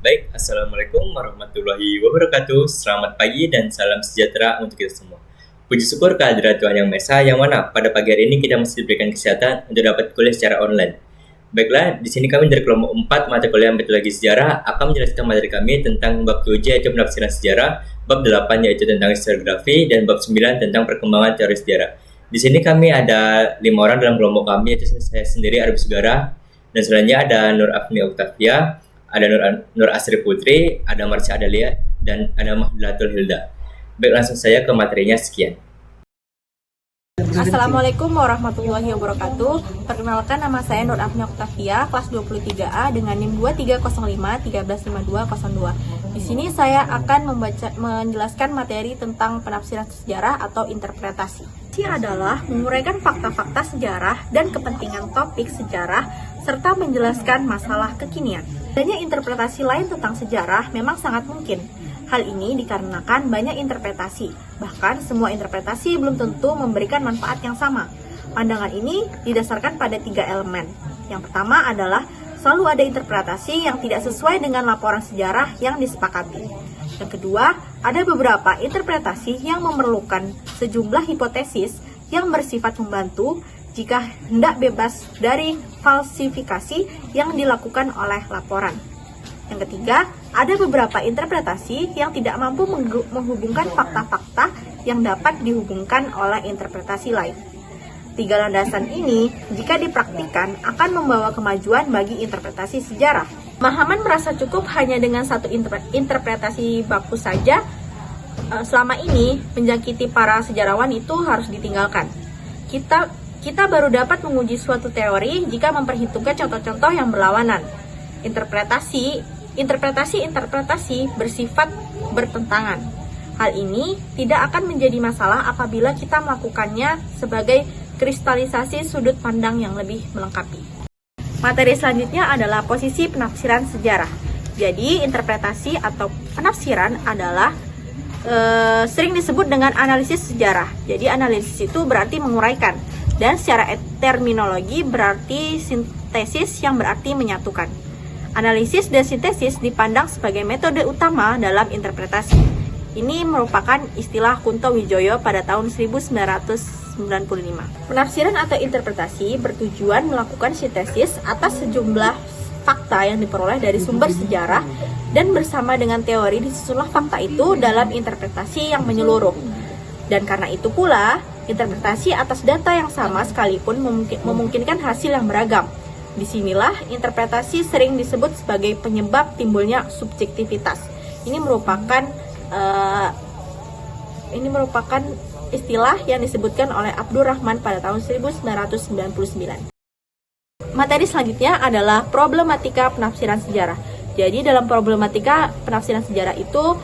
Baik, Assalamualaikum warahmatullahi wabarakatuh. Selamat pagi dan salam sejahtera untuk kita semua. Puji syukur kehadirat Tuhan Yang Maha Esa, yang mana pada pagi hari ini kita masih diberikan kesehatan untuk dapat kuliah secara online. Baiklah, di sini kami dari kelompok 4 mata kuliah metodologi sejarah akan menjelaskan materi kami tentang bab 7 yaitu penafsiran sejarah, bab 8 yaitu tentang historiografi, dan bab 9 tentang perkembangan teori sejarah. Di sini kami ada 5 orang dalam kelompok kami, yaitu saya sendiri Arif Sugara, dan selanjutnya ada Nur Afni Oktavia, ada Nur Asri Putri, ada Marsha Adalia, dan ada Mahdilatul Hilda. Baik, langsung saya ke materinya. Sekian. Assalamualaikum warahmatullahi wabarakatuh. Perkenalkan, nama saya Nur Afni Oktavia, kelas 23A dengan NIM 2305 Di sini saya akan menjelaskan materi tentang penafsiran sejarah atau interpretasi. Ini adalah menguraikan fakta-fakta sejarah dan kepentingan topik sejarah serta menjelaskan masalah kekinian. Adanya interpretasi lain tentang sejarah memang sangat mungkin. Hal ini dikarenakan banyak interpretasi, bahkan semua interpretasi belum tentu memberikan manfaat yang sama. Pandangan ini didasarkan pada 3 elemen. Yang pertama adalah selalu ada interpretasi yang tidak sesuai dengan laporan sejarah yang disepakati. Yang kedua, ada beberapa interpretasi yang memerlukan sejumlah hipotesis yang bersifat membantu jika hendak bebas dari falsifikasi yang dilakukan oleh laporan. Yang ketiga, ada beberapa interpretasi yang tidak mampu menghubungkan fakta-fakta yang dapat dihubungkan oleh interpretasi lain. 3 landasan ini, jika dipraktikkan, akan membawa kemajuan bagi interpretasi sejarah. Pemahaman merasa cukup hanya dengan satu interpretasi baku saja. Selama ini, menjangkiti para sejarawan itu harus ditinggalkan. Kita baru dapat menguji suatu teori jika memperhitungkan contoh-contoh yang berlawanan. Interpretasi bersifat bertentangan. Hal ini tidak akan menjadi masalah apabila kita melakukannya sebagai kristalisasi sudut pandang yang lebih melengkapi. Materi selanjutnya adalah posisi penafsiran sejarah. Jadi, interpretasi atau penafsiran adalah sering disebut dengan analisis sejarah. Jadi, analisis itu berarti menguraikan, dan secara terminologi berarti sintesis yang berarti menyatukan. Analisis dan sintesis dipandang sebagai metode utama dalam interpretasi. Ini merupakan istilah Kunto Wijoyo pada tahun 1995. Penafsiran atau interpretasi bertujuan melakukan sintesis atas sejumlah fakta yang diperoleh dari sumber sejarah dan bersama dengan teori disusunlah fakta itu dalam interpretasi yang menyeluruh. Dan karena itu pula, interpretasi atas data yang sama sekalipun memungkinkan hasil yang beragam. Disinilah interpretasi sering disebut sebagai penyebab timbulnya subjektivitas. Ini merupakan istilah yang disebutkan oleh Abdurrahman pada tahun 1999. Materi selanjutnya adalah problematika penafsiran sejarah. Jadi dalam problematika penafsiran sejarah itu,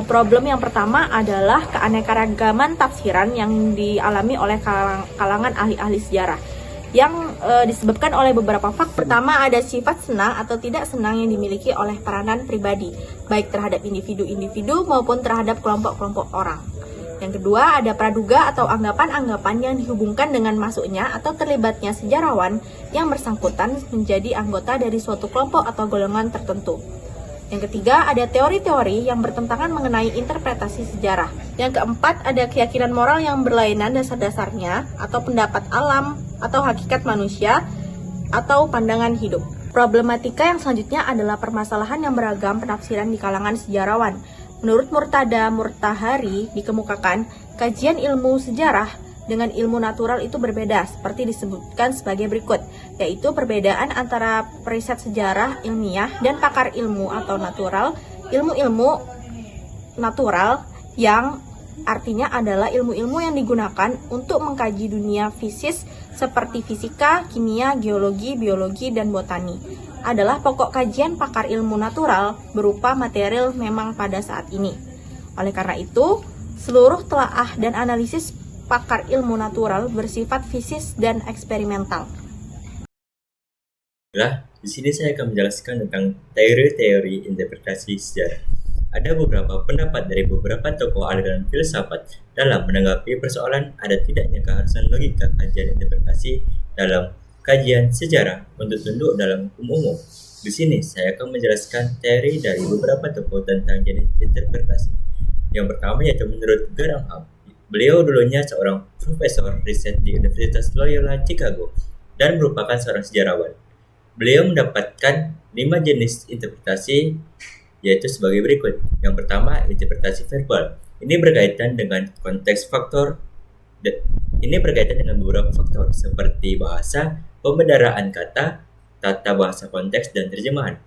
problem yang pertama adalah keanekaragaman tafsiran yang dialami oleh kalangan ahli-ahli sejarah yang disebabkan oleh beberapa faktor. Pertama, ada sifat senang atau tidak senang yang dimiliki oleh peranan pribadi, baik terhadap individu-individu maupun terhadap kelompok-kelompok orang. Yang kedua, ada praduga atau anggapan-anggapan yang dihubungkan dengan masuknya atau terlibatnya sejarawan yang bersangkutan menjadi anggota dari suatu kelompok atau golongan tertentu. Yang ketiga, ada teori-teori yang bertentangan mengenai interpretasi sejarah. Yang keempat, ada keyakinan moral yang berlainan dasar-dasarnya atau pendapat alam atau hakikat manusia atau pandangan hidup. Problematika yang selanjutnya adalah permasalahan yang beragam penafsiran di kalangan sejarawan. Menurut Murtada Murtahari dikemukakan, kajian ilmu sejarah dengan ilmu natural itu berbeda, seperti disebutkan sebagai berikut, yaitu perbedaan antara periset sejarah ilmiah dan pakar ilmu atau natural. Ilmu-ilmu natural yang artinya adalah ilmu-ilmu yang digunakan untuk mengkaji dunia fisis seperti fisika, kimia, geologi, biologi, dan botani adalah pokok kajian pakar ilmu natural berupa material memang pada saat ini. Oleh karena itu, seluruh telaah dan analisis pakar ilmu natural bersifat fisis dan eksperimental. Di sini saya akan menjelaskan tentang teori-teori interpretasi sejarah. Ada beberapa pendapat dari beberapa tokoh aliran filsafat dalam menanggapi persoalan ada tidaknya keharusan logika kajian interpretasi dalam kajian sejarah untuk tunduk dalam hukum umum. Di sini saya akan menjelaskan teori dari beberapa tokoh tentang jenis interpretasi. Yang pertama yaitu menurut Graham Hubb. Beliau dulunya seorang profesor riset di Universitas Loyola Chicago dan merupakan seorang sejarawan. Beliau mendapatkan 5 jenis interpretasi yaitu sebagai berikut. Yang pertama, interpretasi verbal. Ini berkaitan dengan konteks faktor. Ini berkaitan dengan beberapa faktor seperti bahasa, pembedaraan kata, tata bahasa konteks, dan terjemahan.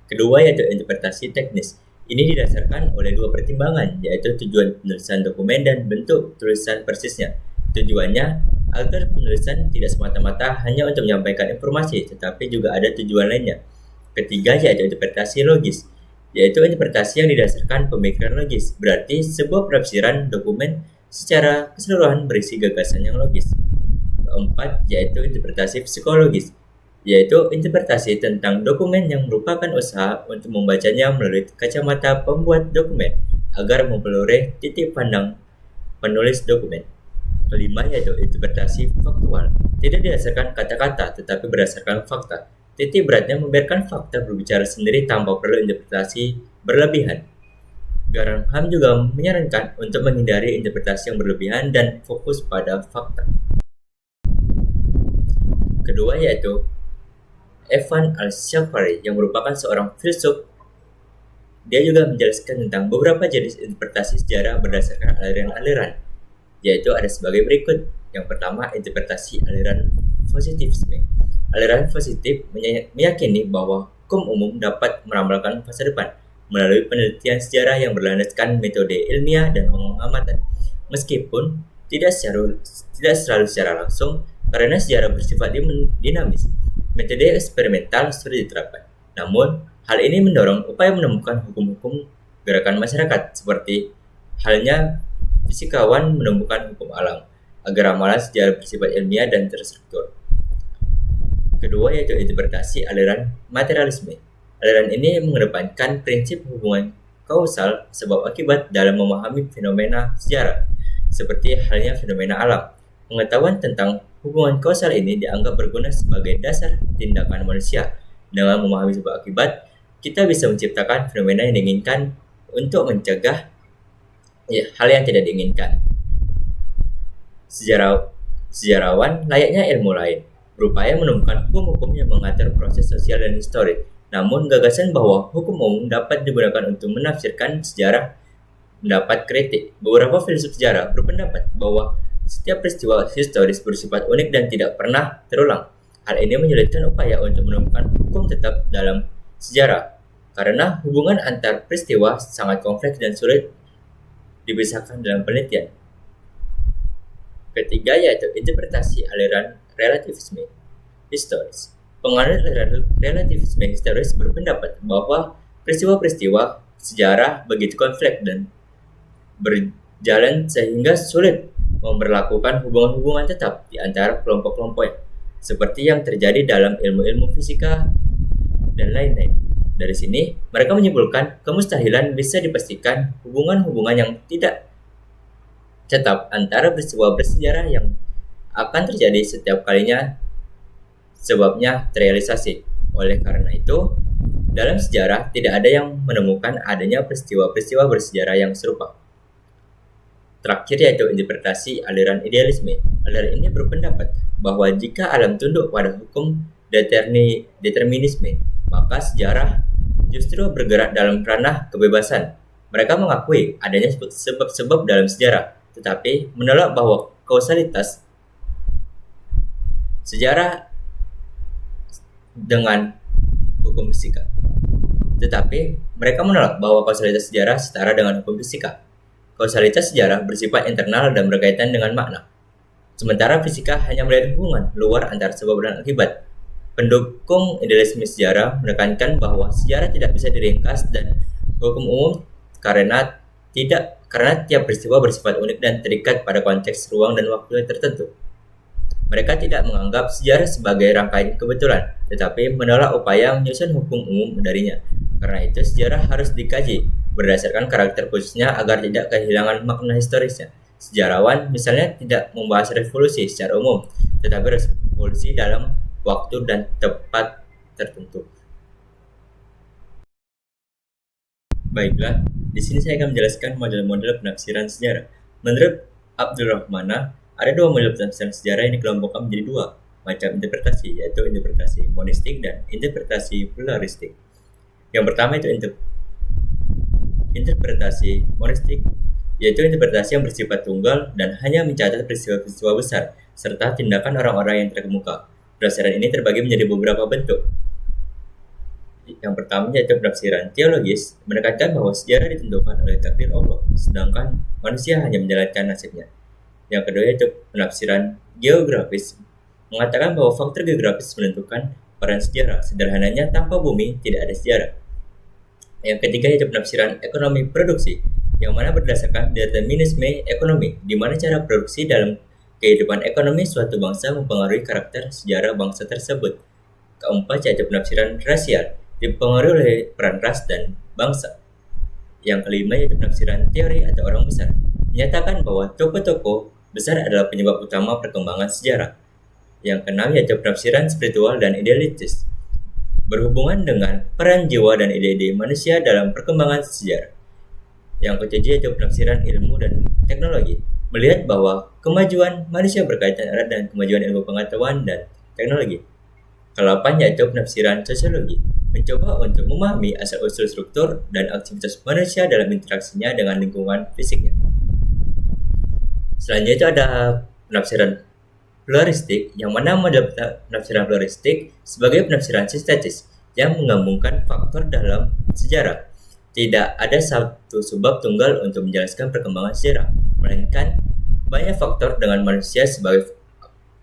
Kedua yaitu interpretasi teknis. Ini didasarkan oleh dua pertimbangan, yaitu tujuan penulisan dokumen dan bentuk tulisan persisnya. Tujuannya agar penulisan tidak semata-mata hanya untuk menyampaikan informasi, tetapi juga ada tujuan lainnya. Ketiga yaitu interpretasi logis, yaitu interpretasi yang didasarkan pemikiran logis. Berarti sebuah penafsiran dokumen secara keseluruhan berisi gagasan yang logis. Keempat yaitu interpretasi psikologis, yaitu interpretasi tentang dokumen yang merupakan usaha untuk membacanya melalui kacamata pembuat dokumen agar memperoleh titik pandang penulis dokumen. Kelima yaitu interpretasi faktual, tidak didasarkan kata-kata tetapi berdasarkan fakta. Titik beratnya membiarkan fakta berbicara sendiri tanpa perlu interpretasi berlebihan. Graham Hubb juga menyarankan untuk menghindari interpretasi yang berlebihan dan fokus pada fakta. Kedua yaitu Evan Al-Shafari yang merupakan seorang filsuf. Dia juga menjelaskan tentang beberapa jenis interpretasi sejarah berdasarkan aliran-aliran, yaitu ada sebagai berikut. Yang pertama, interpretasi aliran positivisme. Aliran positif meyakini bahwa hukum umum dapat meramalkan masa depan melalui penelitian sejarah yang berlandaskan metode ilmiah dan pengamatan, meskipun tidak selalu secara langsung karena sejarah bersifat dinamis. Metode eksperimental sulit diterapkan. Namun, hal ini mendorong upaya menemukan hukum-hukum gerakan masyarakat, seperti halnya fisikawan menemukan hukum alam, agar ramalan sejarah bersifat ilmiah dan terstruktur. Kedua yaitu interpretasi aliran materialisme. Aliran ini mengedepankan prinsip hubungan kausal sebab akibat dalam memahami fenomena sejarah, seperti halnya fenomena alam. Pengetahuan tentang hubungan kausal ini dianggap berguna sebagai dasar tindakan manusia. Dengan memahami sebab akibat, kita bisa menciptakan fenomena yang diinginkan untuk mencegah hal yang tidak diinginkan. Sejarawan layaknya ilmu lain, berupaya menemukan hukum-hukum yang mengatur proses sosial dan historis. Namun, gagasan bahwa hukum umum dapat digunakan untuk menafsirkan sejarah mendapat kritik. Beberapa filsuf sejarah berpendapat bahwa setiap peristiwa historis bersifat unik dan tidak pernah terulang. Hal ini menyulitkan upaya untuk menemukan hukum tetap dalam sejarah, karena hubungan antar peristiwa sangat kompleks dan sulit dipisahkan dalam penelitian. Ketiga yaitu interpretasi aliran relativisme historis. Penganut relativisme historis berpendapat bahwa peristiwa-peristiwa sejarah begitu kompleks dan berjalan sehingga sulit memberlakukan hubungan-hubungan tetap di antara kelompok-kelompoknya, seperti yang terjadi dalam ilmu-ilmu fisika dan lain-lain. Dari sini, mereka menyimpulkan kemustahilan bisa dipastikan hubungan-hubungan yang tidak tetap antara peristiwa bersejarah yang akan terjadi setiap kalinya sebabnya terrealisasi. Oleh karena itu, dalam sejarah tidak ada yang menemukan adanya peristiwa-peristiwa bersejarah yang serupa. Terakhir yaitu interpretasi aliran idealisme. Aliran ini berpendapat bahwa jika alam tunduk pada hukum determinisme, maka sejarah justru bergerak dalam ranah kebebasan. Mereka mengakui adanya sebab-sebab dalam sejarah, tetapi menolak bahwa kausalitas sejarah dengan hukum fisika. Tetapi mereka menolak bahwa kausalitas sejarah setara dengan hukum fisika. Kausalitas sejarah bersifat internal dan berkaitan dengan makna. Sementara fisika hanya melihat hubungan luar antara sebab dan akibat. Pendukung idealisme sejarah menekankan bahwa sejarah tidak bisa diringkas dan hukum umum karena tiap peristiwa bersifat unik dan terikat pada konteks ruang dan waktu yang tertentu. Mereka tidak menganggap sejarah sebagai rangkaian kebetulan, tetapi menolak upaya menyusun hukum umum darinya. Karena itu, sejarah harus dikaji berdasarkan karakter khususnya agar tidak kehilangan makna historisnya. Sejarawan misalnya tidak membahas revolusi secara umum, tetapi revolusi dalam waktu dan tempat tertentu. Baiklah, di sini saya akan menjelaskan model-model penafsiran sejarah. Menurut Abdurrahmana, ada dua model penafsiran sejarah yang dikelompokkan menjadi dua macam interpretasi, yaitu interpretasi monistik dan interpretasi pluralistik. Yang pertama itu interpretasi monistik, yaitu interpretasi yang bersifat tunggal dan hanya mencatat peristiwa-peristiwa besar serta tindakan orang-orang yang terkemuka. Penafsiran ini terbagi menjadi beberapa bentuk. Yang pertama yaitu penafsiran teologis, menekankan bahwa sejarah ditentukan oleh takdir Allah, sedangkan manusia hanya menjalankan nasibnya. Yang kedua yaitu penafsiran geografis, mengatakan bahwa faktor geografis menentukan peran sejarah. Sederhananya, tanpa bumi tidak ada sejarah. Yang ketiga yaitu penafsiran ekonomi produksi, yang mana berdasarkan determinisme ekonomi, di mana cara produksi dalam kehidupan ekonomi suatu bangsa mempengaruhi karakter sejarah bangsa tersebut. Keempat yaitu penafsiran rasial, dipengaruhi oleh peran ras dan bangsa. Yang kelima yaitu penafsiran teori atau orang besar, menyatakan bahwa tokoh-tokoh besar adalah penyebab utama perkembangan sejarah. Yang keenam yaitu penafsiran spiritual dan idealistis, berhubungan dengan peran jiwa dan ide-ide manusia dalam perkembangan sejarah. Yang ketujuh yaitu penafsiran ilmu dan teknologi, melihat bahwa kemajuan manusia berkaitan erat dengan kemajuan ilmu pengetahuan dan teknologi. Kedelapan yaitu penafsiran sosiologi, mencoba untuk memahami asal-usul struktur dan aktivitas manusia dalam interaksinya dengan lingkungan fisiknya. Selanjutnya itu ada penafsiran pluralistik, yang mana model penafsiran pluralistik sebagai penafsiran sintetis yang menggabungkan faktor dalam sejarah. Tidak ada satu sebab tunggal untuk menjelaskan perkembangan sejarah, melainkan banyak faktor dengan manusia sebagai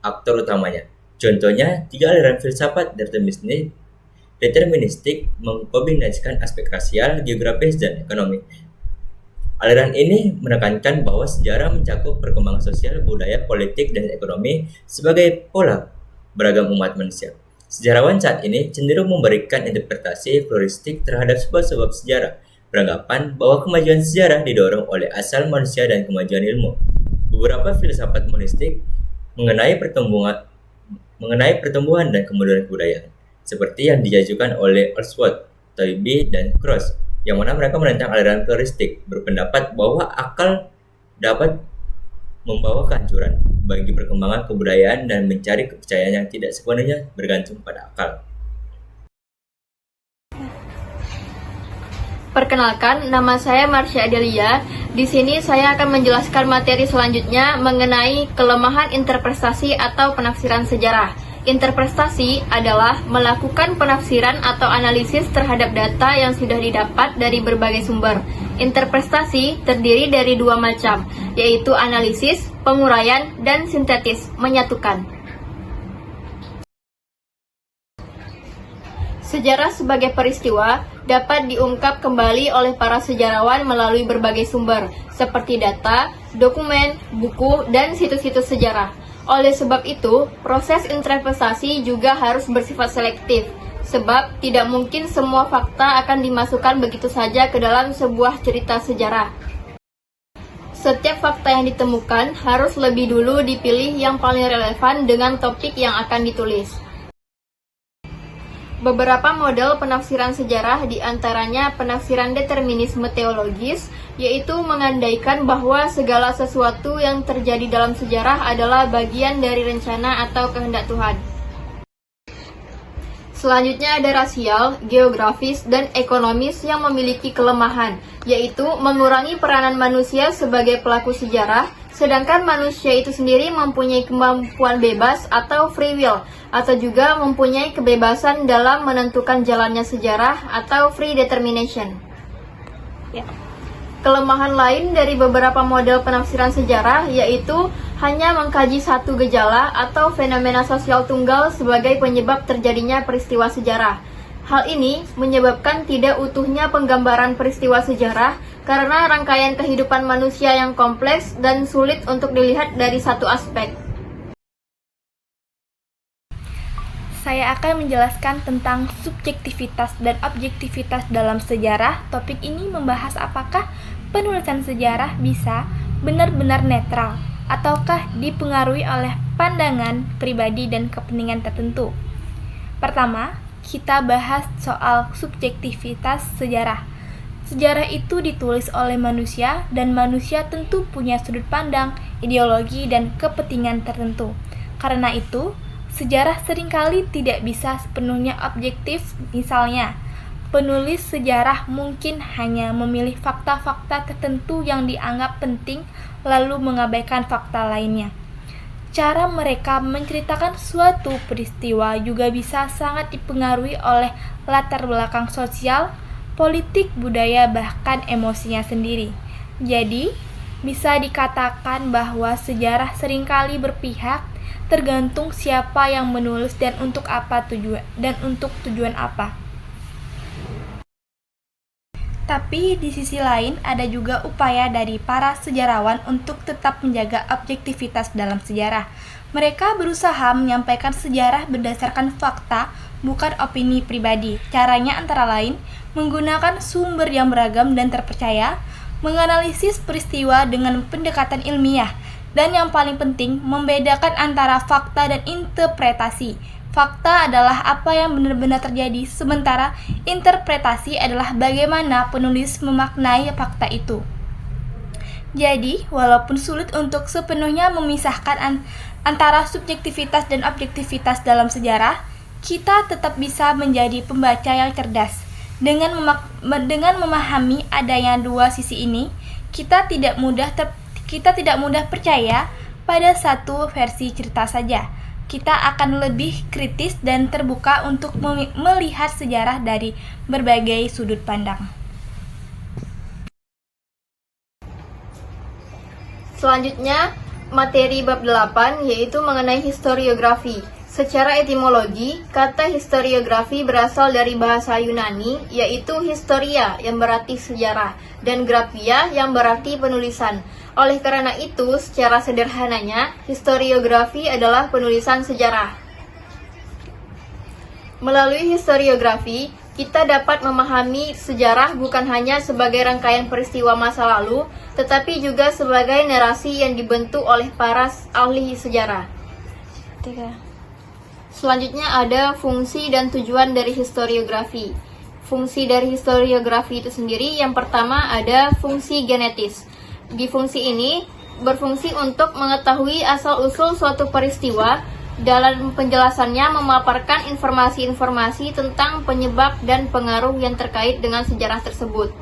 aktor utamanya. Contohnya, tiga aliran filsafat deterministik mengkombinasikan aspek rasial, geografis, dan ekonomi. Aliran ini menekankan bahwa sejarah mencakup perkembangan sosial, budaya, politik, dan ekonomi sebagai pola beragam umat manusia. Sejarawan saat ini cenderung memberikan interpretasi pluralistik terhadap sebab-sebab sejarah, beranggapan bahwa kemajuan sejarah didorong oleh asal manusia dan kemajuan ilmu. Beberapa filsafat monistik mengenai pertumbuhan dan kemunduran kebudayaan, seperti yang diajukan oleh Allsworth, Toynbee, dan Krauss, yang mana mereka menentang aliran pluralistik, berpendapat bahwa akal dapat membawa kehancuran bagi perkembangan kebudayaan dan mencari kepercayaan yang tidak sepenuhnya bergantung pada akal. Perkenalkan, nama saya Marsha Adelia. Di sini saya akan menjelaskan materi selanjutnya mengenai kelemahan interpretasi atau penafsiran sejarah. Interpretasi adalah melakukan penafsiran atau analisis terhadap data yang sudah didapat dari berbagai sumber. Interpretasi terdiri dari dua macam, yaitu analisis, penguraian, dan sintetis, menyatukan. Sejarah sebagai peristiwa dapat diungkap kembali oleh para sejarawan melalui berbagai sumber, seperti data, dokumen, buku, dan situs-situs sejarah. Oleh sebab itu, proses interpretasi juga harus bersifat selektif, sebab tidak mungkin semua fakta akan dimasukkan begitu saja ke dalam sebuah cerita sejarah. Setiap fakta yang ditemukan harus lebih dulu dipilih yang paling relevan dengan topik yang akan ditulis. Beberapa model penafsiran sejarah diantaranya penafsiran determinisme teologis, yaitu mengandaikan bahwa segala sesuatu yang terjadi dalam sejarah adalah bagian dari rencana atau kehendak Tuhan. Selanjutnya ada rasial, geografis, dan ekonomis yang memiliki kelemahan, yaitu mengurangi peranan manusia sebagai pelaku sejarah, sedangkan manusia itu sendiri mempunyai kemampuan bebas atau free will, atau juga mempunyai kebebasan dalam menentukan jalannya sejarah atau free determination. Kelemahan lain dari beberapa model penafsiran sejarah yaitu hanya mengkaji satu gejala atau fenomena sosial tunggal sebagai penyebab terjadinya peristiwa sejarah. Hal ini menyebabkan tidak utuhnya penggambaran peristiwa sejarah karena rangkaian kehidupan manusia yang kompleks dan sulit untuk dilihat dari satu aspek. Saya akan menjelaskan tentang subjektivitas dan objektivitas dalam sejarah. Topik ini membahas apakah penulisan sejarah bisa benar-benar netral ataukah dipengaruhi oleh pandangan pribadi dan kepentingan tertentu. Pertama, kita bahas soal subjektivitas sejarah. Sejarah itu ditulis oleh manusia dan manusia tentu punya sudut pandang, ideologi, dan kepentingan tertentu. Karena itu, sejarah seringkali tidak bisa sepenuhnya objektif. Misalnya, penulis sejarah mungkin hanya memilih fakta-fakta tertentu yang dianggap penting lalu mengabaikan fakta lainnya. Cara mereka menceritakan suatu peristiwa juga bisa sangat dipengaruhi oleh latar belakang sosial, politik, budaya, bahkan emosinya sendiri. Jadi, bisa dikatakan bahwa sejarah seringkali berpihak tergantung siapa yang menulis dan untuk tujuan apa. Tapi di sisi lain ada juga upaya dari para sejarawan untuk tetap menjaga objektivitas dalam sejarah. Mereka berusaha menyampaikan sejarah berdasarkan fakta, bukan opini pribadi. Caranya antara lain menggunakan sumber yang beragam dan terpercaya, menganalisis peristiwa dengan pendekatan ilmiah, dan yang paling penting membedakan antara fakta dan interpretasi. Fakta adalah apa yang benar-benar terjadi, sementara interpretasi adalah bagaimana penulis memaknai fakta itu. Jadi, walaupun sulit untuk sepenuhnya memisahkan antara subjektivitas dan objektivitas dalam sejarah, kita tetap bisa menjadi pembaca yang cerdas. Dengan memahami adanya dua sisi ini, kita tidak mudah percaya pada satu versi cerita saja. Kita akan lebih kritis dan terbuka untuk melihat sejarah dari berbagai sudut pandang. Selanjutnya, materi bab 8 yaitu mengenai historiografi. Secara etimologi, kata historiografi berasal dari bahasa Yunani, yaitu historia yang berarti sejarah, dan graphia yang berarti penulisan. Oleh karena itu, secara sederhananya, historiografi adalah penulisan sejarah. Melalui historiografi, kita dapat memahami sejarah bukan hanya sebagai rangkaian peristiwa masa lalu, tetapi juga sebagai narasi yang dibentuk oleh para ahli sejarah. Selanjutnya ada fungsi dan tujuan dari historiografi. Fungsi dari historiografi itu sendiri, yang pertama ada fungsi genetis. Di fungsi ini berfungsi untuk mengetahui asal-usul suatu peristiwa. Dalam penjelasannya memaparkan informasi-informasi tentang penyebab dan pengaruh yang terkait dengan sejarah tersebut.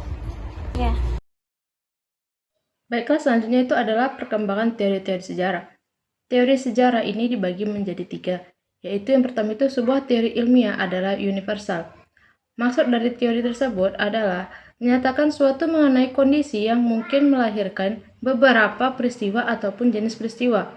Baiklah, selanjutnya itu adalah perkembangan teori-teori sejarah. Teori sejarah ini dibagi menjadi 3, yaitu yang pertama itu sebuah teori ilmiah adalah universal. Maksud dari teori tersebut adalah menyatakan suatu mengenai kondisi yang mungkin melahirkan beberapa peristiwa ataupun jenis peristiwa.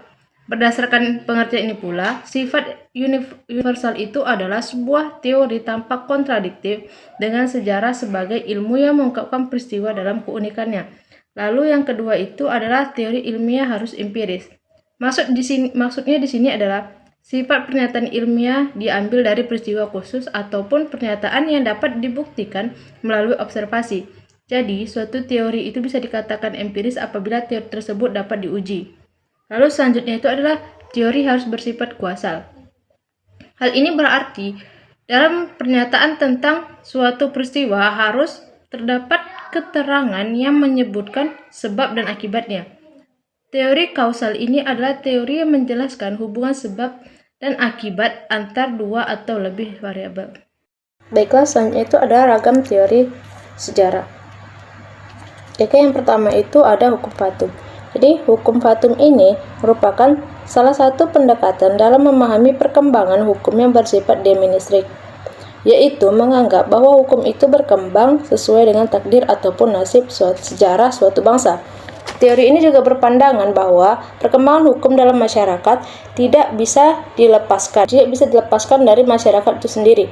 Berdasarkan pengertian ini pula, sifat universal itu adalah sebuah teori tampak kontradiktif dengan sejarah sebagai ilmu yang mengungkapkan peristiwa dalam keunikannya. Lalu yang kedua itu adalah teori ilmiah harus empiris. Maksudnya di sini adalah sifat pernyataan ilmiah diambil dari peristiwa khusus ataupun pernyataan yang dapat dibuktikan melalui observasi. Jadi, suatu teori itu bisa dikatakan empiris apabila teori tersebut dapat diuji. Lalu selanjutnya itu adalah teori harus bersifat kuasal. Hal ini berarti dalam pernyataan tentang suatu peristiwa harus terdapat keterangan yang menyebutkan sebab dan akibatnya. Teori kausal ini adalah teori yang menjelaskan hubungan sebab dan akibat antar dua atau lebih variabel. Baiklah, selanjutnya itu ada ragam teori sejarah. Oke, yang pertama itu ada hukum Fatum. Jadi, hukum Fatum ini merupakan salah satu pendekatan dalam memahami perkembangan hukum yang bersifat deterministik, yaitu menganggap bahwa hukum itu berkembang sesuai dengan takdir ataupun nasib sejarah suatu bangsa. Teori ini juga berpandangan bahwa perkembangan hukum dalam masyarakat tidak bisa dilepaskan dari masyarakat itu sendiri.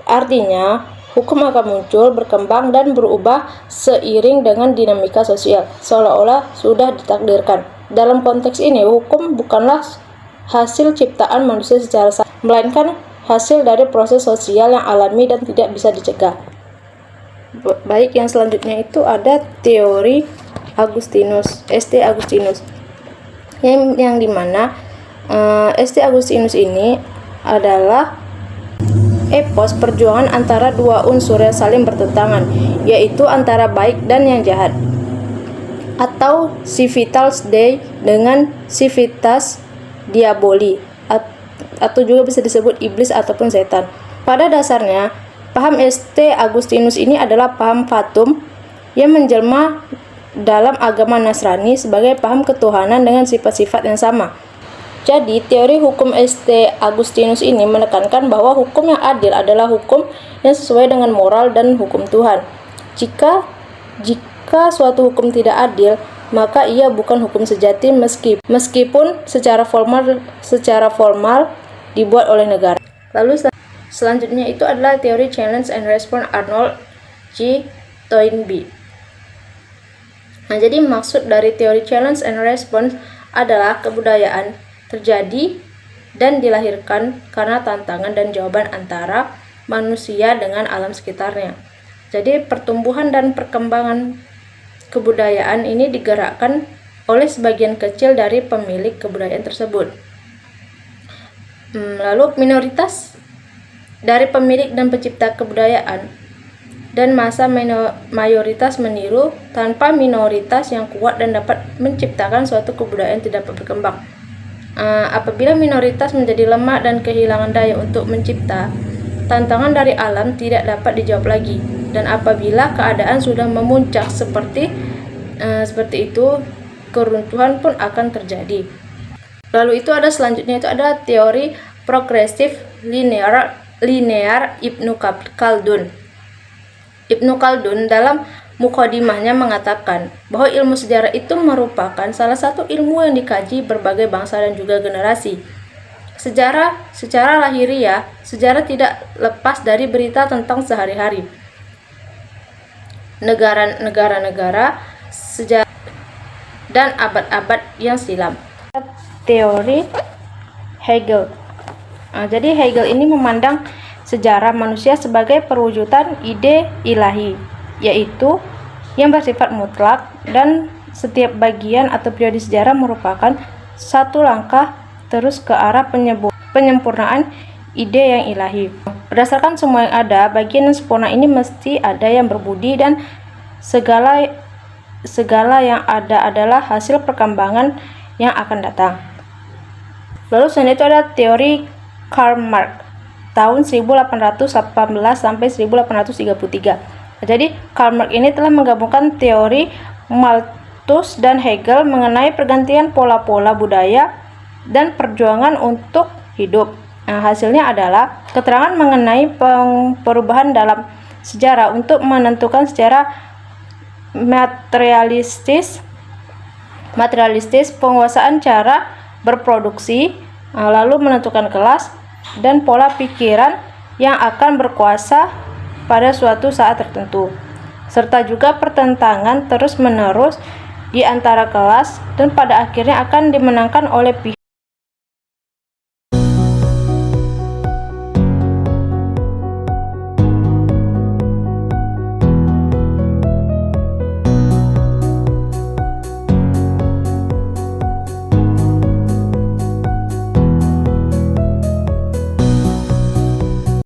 Artinya, hukum akan muncul, berkembang, dan berubah seiring dengan dinamika sosial, seolah-olah sudah ditakdirkan. Dalam konteks ini, hukum bukanlah hasil ciptaan manusia secara sah, melainkan hasil dari proses sosial yang alami dan tidak bisa dicegah. Baik, yang selanjutnya itu ada teori St. Agustinus, yang dimana St. Agustinus ini adalah epos perjuangan antara dua unsur yang saling bertentangan, yaitu antara baik dan yang jahat, atau civitas Dei dengan civitas diaboli, atau juga bisa disebut iblis ataupun setan. Pada dasarnya, paham St. Agustinus ini adalah paham fatum yang menjelma dalam agama Nasrani sebagai paham ketuhanan dengan sifat-sifat yang sama. Jadi, teori hukum St. Agustinus ini menekankan bahwa hukum yang adil adalah hukum yang sesuai dengan moral dan hukum Tuhan. Jika suatu hukum tidak adil, maka ia bukan hukum sejati meskipun secara formal dibuat oleh negara. Lalu selanjutnya itu adalah teori challenge and response Arnold G. Toynbee. Nah, jadi maksud dari teori challenge and response adalah kebudayaan terjadi dan dilahirkan karena tantangan dan jawaban antara manusia dengan alam sekitarnya. Jadi pertumbuhan dan perkembangan kebudayaan ini digerakkan oleh sebagian kecil dari pemilik kebudayaan tersebut. Lalu minoritas dari pemilik dan pencipta kebudayaan dan masa mayoritas meniru tanpa minoritas yang kuat dan dapat menciptakan suatu kebudayaan tidak dapat berkembang. Apabila minoritas menjadi lemah dan kehilangan daya untuk mencipta, tantangan dari alam tidak dapat dijawab lagi. Dan apabila keadaan sudah memuncak seperti itu, keruntuhan pun akan terjadi. Lalu itu ada selanjutnya itu ada teori progresif linear Ibnu Khaldun. Ibnu Khaldun dalam mukadimahnya mengatakan bahwa ilmu sejarah itu merupakan salah satu ilmu yang dikaji berbagai bangsa dan juga generasi. Secara lahiriah, sejarah tidak lepas dari berita tentang sehari-hari negara-negara, sejarah dan abad-abad yang silam. Teori Hegel. Jadi Hegel ini memandang sejarah manusia sebagai perwujudan ide ilahi, yaitu yang bersifat mutlak, dan setiap bagian atau periode sejarah merupakan satu langkah terus ke arah penyempurnaan ide yang ilahi. Berdasarkan semua yang ada, bagian yang sempurna ini mesti ada yang berbudi, dan segala yang ada adalah hasil perkembangan yang akan datang. Lalu selanjutnya itu ada teori Karl Marx tahun 1818 sampai 1833. Jadi Karl Marx ini telah menggabungkan teori Malthus dan Hegel mengenai pergantian pola-pola budaya dan perjuangan untuk hidup. Nah, hasilnya adalah keterangan mengenai perubahan dalam sejarah untuk menentukan secara materialistis penguasaan cara berproduksi, lalu menentukan kelas dan pola pikiran yang akan berkuasa pada suatu saat tertentu, serta juga pertentangan terus-menerus di antara kelas, dan pada akhirnya akan dimenangkan oleh pihak